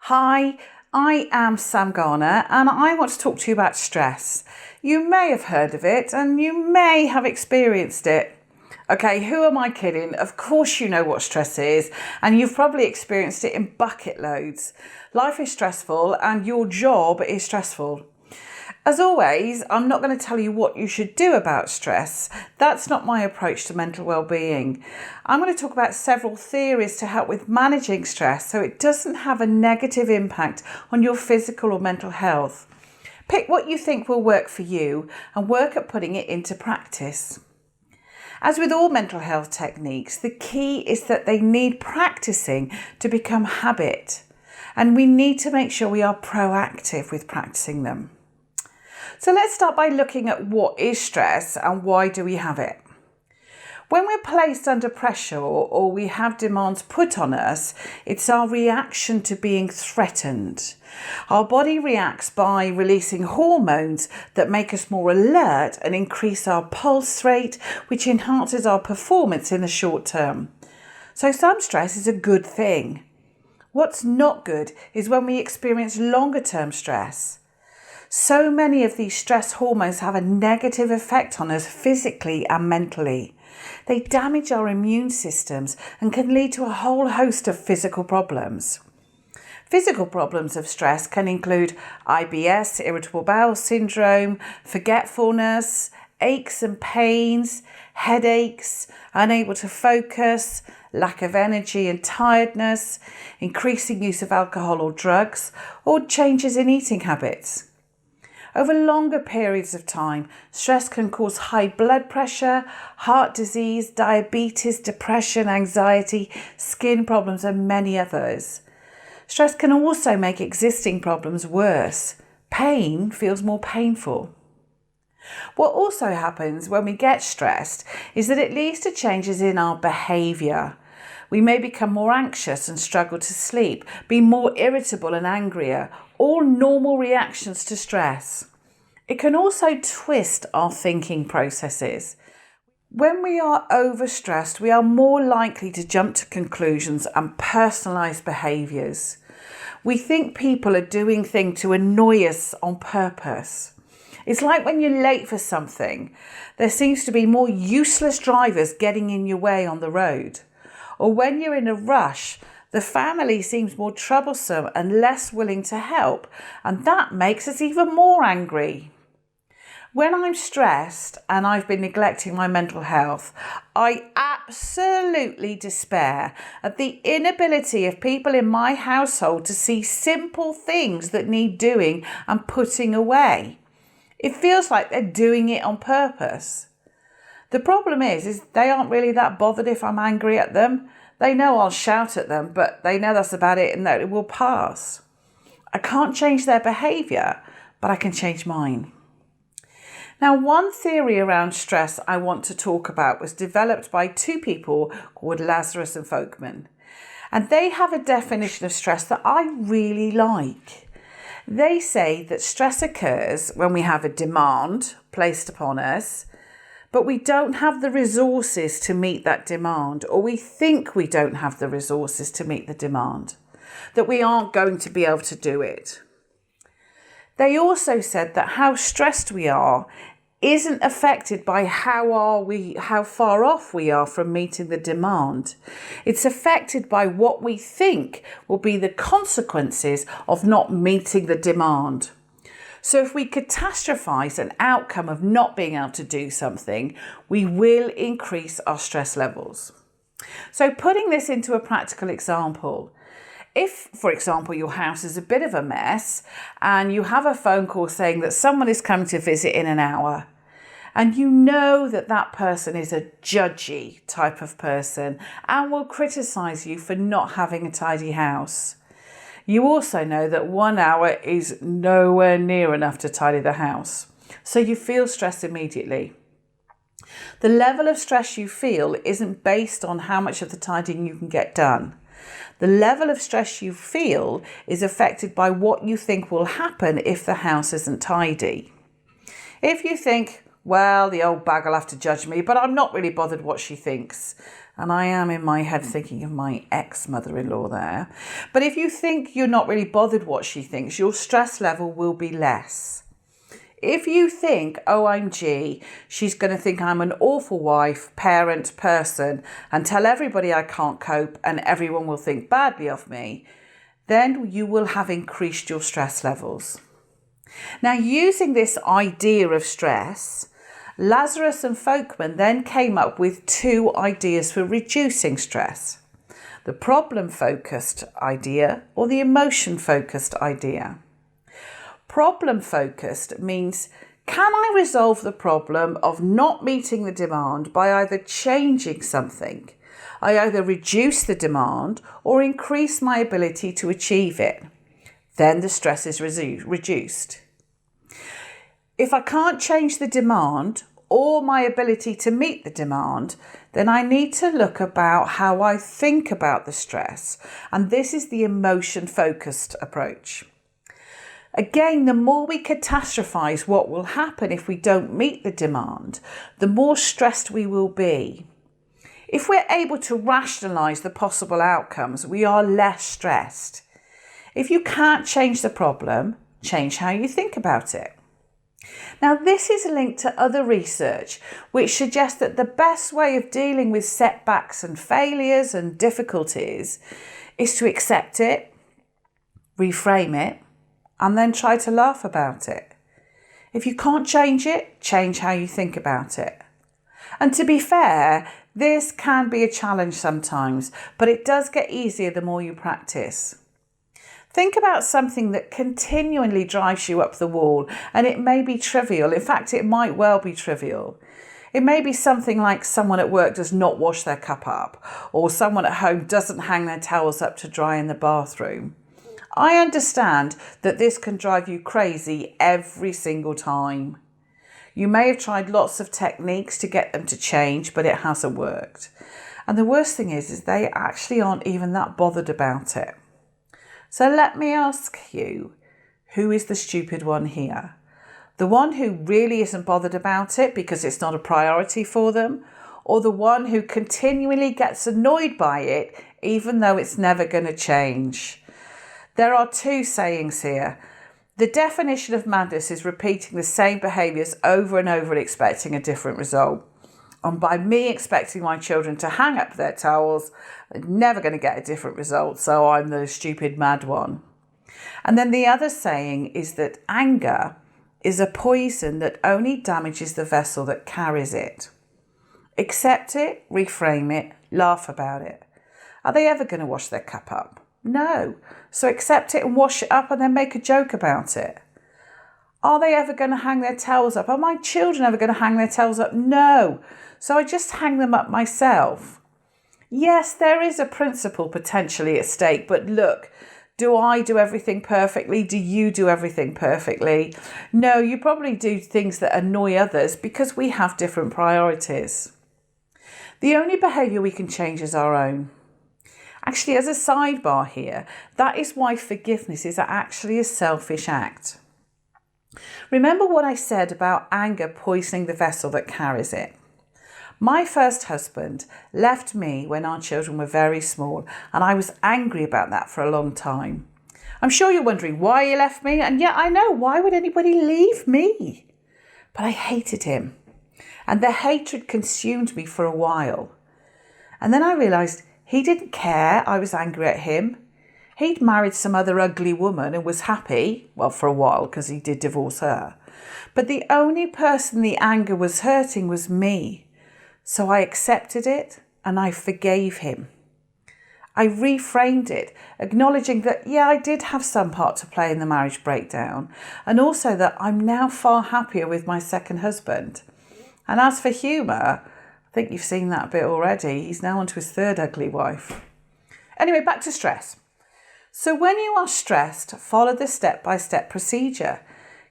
Hi, I am Sam Garner and I want to talk to you about stress. You may have heard of it and you may have experienced it. Okay, who am I kidding? Of course you know what stress is and you've probably experienced it in bucket loads. Life is stressful and your job is stressful. As always, I'm not going to tell you what you should do about stress. That's not my approach to mental well-being. I'm going to talk about several theories to help with managing stress so it doesn't have a negative impact on your physical or mental health. Pick what you think will work for you and work at putting it into practice. As with all mental health techniques, the key is that they need practicing to become habit, and we need to make sure we are proactive with practicing them. So let's start by looking at what is stress and why do we have it. When we're placed under pressure or we have demands put on us, it's our reaction to being threatened. Our body reacts by releasing hormones that make us more alert and increase our pulse rate, which enhances our performance in the short term. So some stress is a good thing. What's not good is when we experience longer term stress. So many of these stress hormones have a negative effect on us physically and mentally. They damage our immune systems and can lead to a whole host of physical problems. Physical problems of stress can include IBS, irritable bowel syndrome, forgetfulness, aches and pains, headaches, unable to focus, lack of energy and tiredness, increasing use of alcohol or drugs, or changes in eating habits. Over longer periods of time, stress can cause high blood pressure, heart disease, diabetes, depression, anxiety, skin problems, and many others. Stress can also make existing problems worse. Pain feels more painful. What also happens when we get stressed is that it leads to changes in our behaviour. We may become more anxious and struggle to sleep, be more irritable and angrier, all normal reactions to stress. It can also twist our thinking processes. When we are overstressed, we are more likely to jump to conclusions and personalise behaviours. We think people are doing things to annoy us on purpose. It's like when you're late for something, there seems to be more useless drivers getting in your way on the road. Or when you're in a rush, the family seems more troublesome and less willing to help, and that makes us even more angry. When I'm stressed and I've been neglecting my mental health, I absolutely despair at the inability of people in my household to see simple things that need doing and putting away. It feels like they're doing it on purpose. The problem is they aren't really that bothered if I'm angry at them. They know I'll shout at them, but they know that's about it and that it will pass. I can't change their behaviour, but I can change mine. Now, one theory around stress I want to talk about was developed by two people called Lazarus and Folkman. And they have a definition of stress that I really like. They say that stress occurs when we have a demand placed upon us, but we don't have the resources to meet that demand, or we think we don't have the resources to meet the demand, that we aren't going to be able to do it. They also said that how stressed we are isn't affected by how far off we are from meeting the demand. It's affected by what we think will be the consequences of not meeting the demand. So if we catastrophize an outcome of not being able to do something, we will increase our stress levels. So putting this into a practical example, if, for example, your house is a bit of a mess and you have a phone call saying that someone is coming to visit in an hour, and you know that that person is a judgy type of person and will criticise you for not having a tidy house, you also know that 1 hour is nowhere near enough to tidy the house. So you feel stress immediately. The level of stress you feel isn't based on how much of the tidying you can get done. The level of stress you feel is affected by what you think will happen if the house isn't tidy. If you think, well, the old bag will have to judge me, but I'm not really bothered what she thinks. And I am in my head thinking of my ex-mother-in-law there. But if you think you're not really bothered what she thinks, your stress level will be less. If you think, OMG, she's going to think I'm an awful wife, parent, person, and tell everybody I can't cope and everyone will think badly of me, then you will have increased your stress levels. Now, using this idea of stress, Lazarus and Folkman then came up with 2 ideas for reducing stress: the problem-focused idea or the emotion-focused idea. Problem-focused means, can I resolve the problem of not meeting the demand by either changing something? I either reduce the demand or increase my ability to achieve it. Then the stress is reduced. If I can't change the demand or my ability to meet the demand, then I need to look about how I think about the stress. And this is the emotion-focused approach. Again, the more we catastrophize what will happen if we don't meet the demand, the more stressed we will be. If we're able to rationalize the possible outcomes, we are less stressed. If you can't change the problem, change how you think about it. Now, this is linked to other research which suggests that the best way of dealing with setbacks and failures and difficulties is to accept it, reframe it, and then try to laugh about it. If you can't change it, change how you think about it. And to be fair, this can be a challenge sometimes, but it does get easier the more you practice. Think about something that continually drives you up the wall, and it may be trivial. In fact, it might well be trivial. It may be something like someone at work does not wash their cup up, or someone at home doesn't hang their towels up to dry in the bathroom. I understand that this can drive you crazy every single time. You may have tried lots of techniques to get them to change, but it hasn't worked. And the worst thing is they actually aren't even that bothered about it. So let me ask you, who is the stupid one here? The one who really isn't bothered about it because it's not a priority for them, or the one who continually gets annoyed by it even though it's never going to change? There are 2 sayings here. The definition of madness is repeating the same behaviours over and over and expecting a different result. And by me expecting my children to hang up their towels, I'm never going to get a different result, so I'm the stupid mad one. And then the other saying is that anger is a poison that only damages the vessel that carries it. Accept it, reframe it, laugh about it. Are they ever going to wash their cup up? No. So accept it and wash it up and then make a joke about it. Are they ever going to hang their towels up? Are my children ever going to hang their towels up? No. So I just hang them up myself. Yes, there is a principle potentially at stake, but look, do I do everything perfectly? Do you do everything perfectly? No, you probably do things that annoy others because we have different priorities. The only behaviour we can change is our own. Actually, as a sidebar here, that is why forgiveness is actually a selfish act. Remember what I said about anger poisoning the vessel that carries it. My first husband left me when our children were very small, and I was angry about that for a long time. I'm sure you're wondering why he left me, and yet I know, why would anybody leave me? But I hated him, and the hatred consumed me for a while. And then I realised he didn't care I was angry at him. He'd married some other ugly woman and was happy, well, for a while, because he did divorce her. But the only person the anger was hurting was me. So I accepted it and I forgave him. I reframed it, acknowledging that, yeah, I did have some part to play in the marriage breakdown, and also that I'm now far happier with my second husband. And as for humour, I think you've seen that bit already. He's now on to his 3rd ugly wife. Anyway, back to stress. So when you are stressed, follow the step-by-step procedure.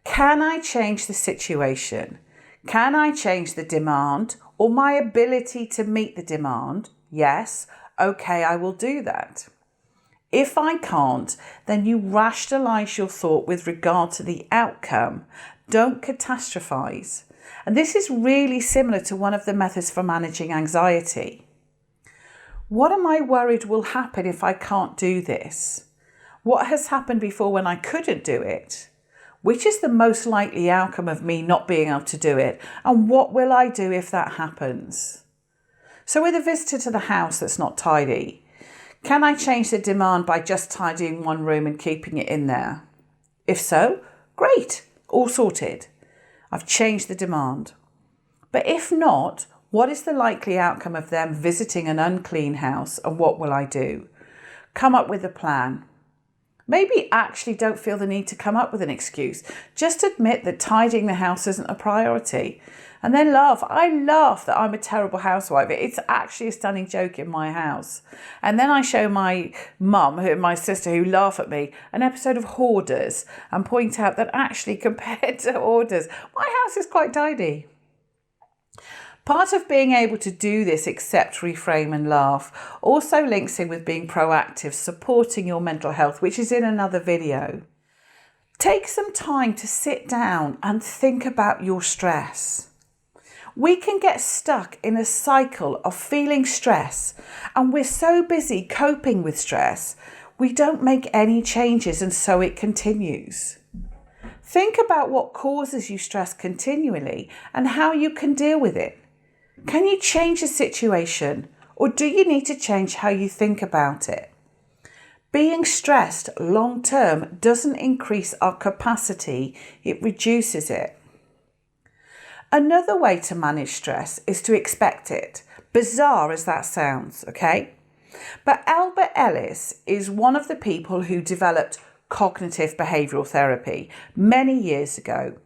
Can I change the situation? Can I change the demand or my ability to meet the demand? Yes. Okay, I will do that. If I can't, then you rationalise your thought with regard to the outcome. Don't catastrophise. And this is really similar to one of the methods for managing anxiety. What am I worried will happen if I can't do this? What has happened before when I couldn't do it? Which is the most likely outcome of me not being able to do it? And what will I do if that happens? So with a visitor to the house that's not tidy, can I change the demand by just tidying one room and keeping it in there? If so, great, all sorted. I've changed the demand. But if not, what is the likely outcome of them visiting an unclean house, and what will I do? Come up with a plan. Maybe actually don't feel the need to come up with an excuse. Just admit that tidying the house isn't a priority. And then laugh. I laugh that I'm a terrible housewife. It's actually a stunning joke in my house. And then I show my mum, my sister, who laugh at me, an episode of Hoarders and point out that actually compared to Hoarders, my house is quite tidy. Part of being able to do this, accept, reframe and laugh, also links in with being proactive, supporting your mental health, which is in another video. Take some time to sit down and think about your stress. We can get stuck in a cycle of feeling stress, and we're so busy coping with stress, we don't make any changes, and so it continues. Think about what causes you stress continually and how you can deal with it. Can you change the situation, or do you need to change how you think about it? Being stressed long term doesn't increase our capacity, it reduces it. Another way to manage stress is to expect it, bizarre as that sounds, okay? But Albert Ellis is one of the people who developed cognitive behavioural therapy many years ago.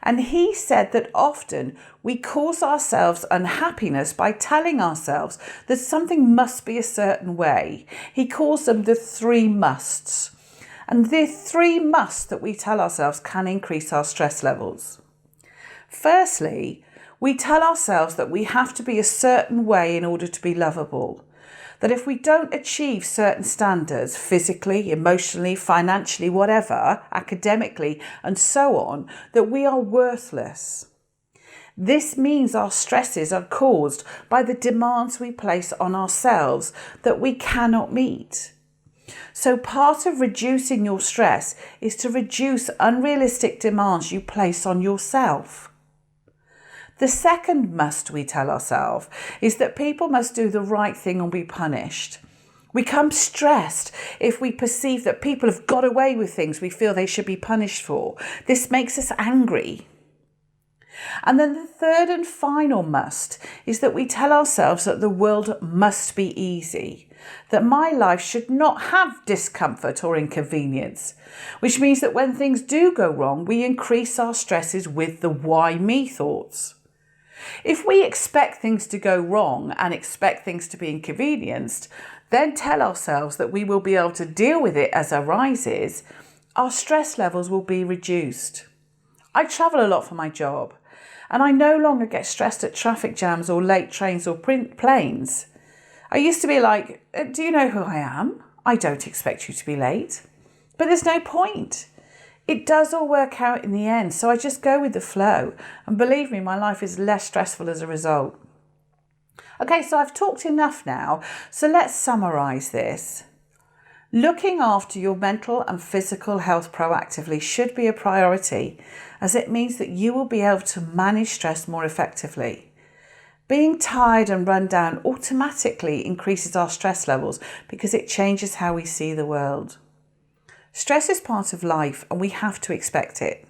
And he said that often we cause ourselves unhappiness by telling ourselves that something must be a certain way. He calls them the 3 musts. And the 3 musts that we tell ourselves can increase our stress levels. Firstly, we tell ourselves that we have to be a certain way in order to be lovable. That if we don't achieve certain standards, physically, emotionally, financially, whatever, academically, and so on, that we are worthless. This means our stresses are caused by the demands we place on ourselves that we cannot meet. So part of reducing your stress is to reduce unrealistic demands you place on yourself. The second must we tell ourselves is that people must do the right thing or be punished. We become stressed if we perceive that people have got away with things we feel they should be punished for. This makes us angry. And then the third and final must is that we tell ourselves that the world must be easy, that my life should not have discomfort or inconvenience, which means that when things do go wrong, we increase our stresses with the why me thoughts. If we expect things to go wrong and expect things to be inconvenienced, then tell ourselves that we will be able to deal with it as arises, our stress levels will be reduced. I travel a lot for my job, and I no longer get stressed at traffic jams or late trains or planes. I used to be like, do you know who I am? I don't expect you to be late. But there's no point. It does all work out in the end, so I just go with the flow. And believe me, my life is less stressful as a result. Okay, so I've talked enough now, so let's summarise this. Looking after your mental and physical health proactively should be a priority, as it means that you will be able to manage stress more effectively. Being tired and run down automatically increases our stress levels because it changes how we see the world. Stress is part of life and we have to expect it.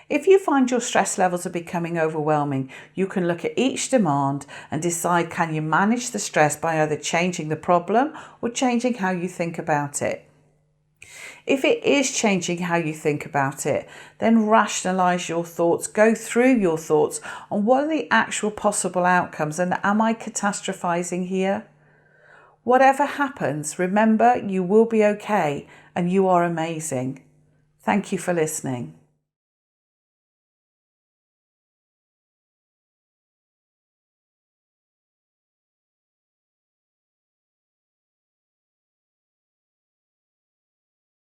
If you find your stress levels are becoming overwhelming, you can look at each demand and decide, can you manage the stress by either changing the problem or changing how you think about it. If it is changing how you think about it, then rationalise your thoughts, go through your thoughts on what are the actual possible outcomes and am I catastrophising here? Whatever happens, remember you will be okay and you are amazing. Thank you for listening.